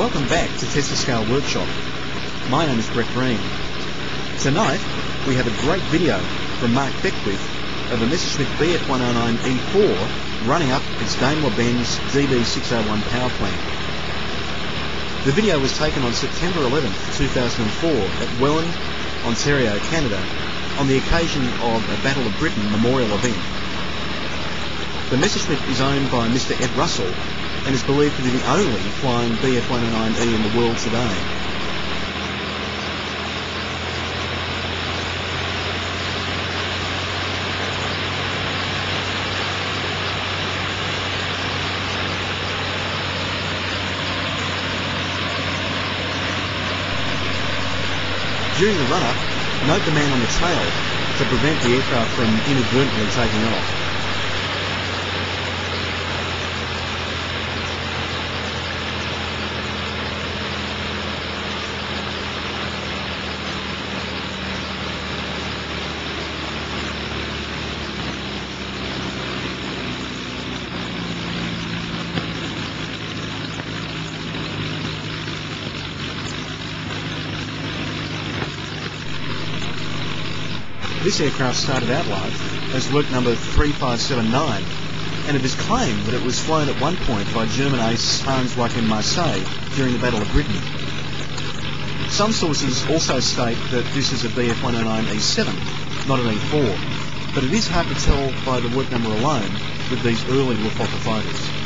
Welcome back to Messerschmitt Workshop. My name is Brett Green. Tonight we have a great video from Mark Beckwith of a Messerschmitt Bf 109E4 running up its Daimler-Benz DB601 power plant. The video was taken on September 11th, 2004 at Welland, Ontario, Canada, on the occasion of a Battle of Britain memorial event. The Messerschmitt is owned by Mr. Ed Russell and is believed to be the only flying Bf 109E in the world today. During the run-up, note the man on the tail to prevent the aircraft from inadvertently taking off. This aircraft started out life as work number 3579, and it is claimed that it was flown at one point by German ace Hans-Joachim Marseille during the Battle of Britain. Some sources also state that this is a Bf 109E7, not an E4, but it is hard to tell by the work number alone with these early Luftwaffe fighters.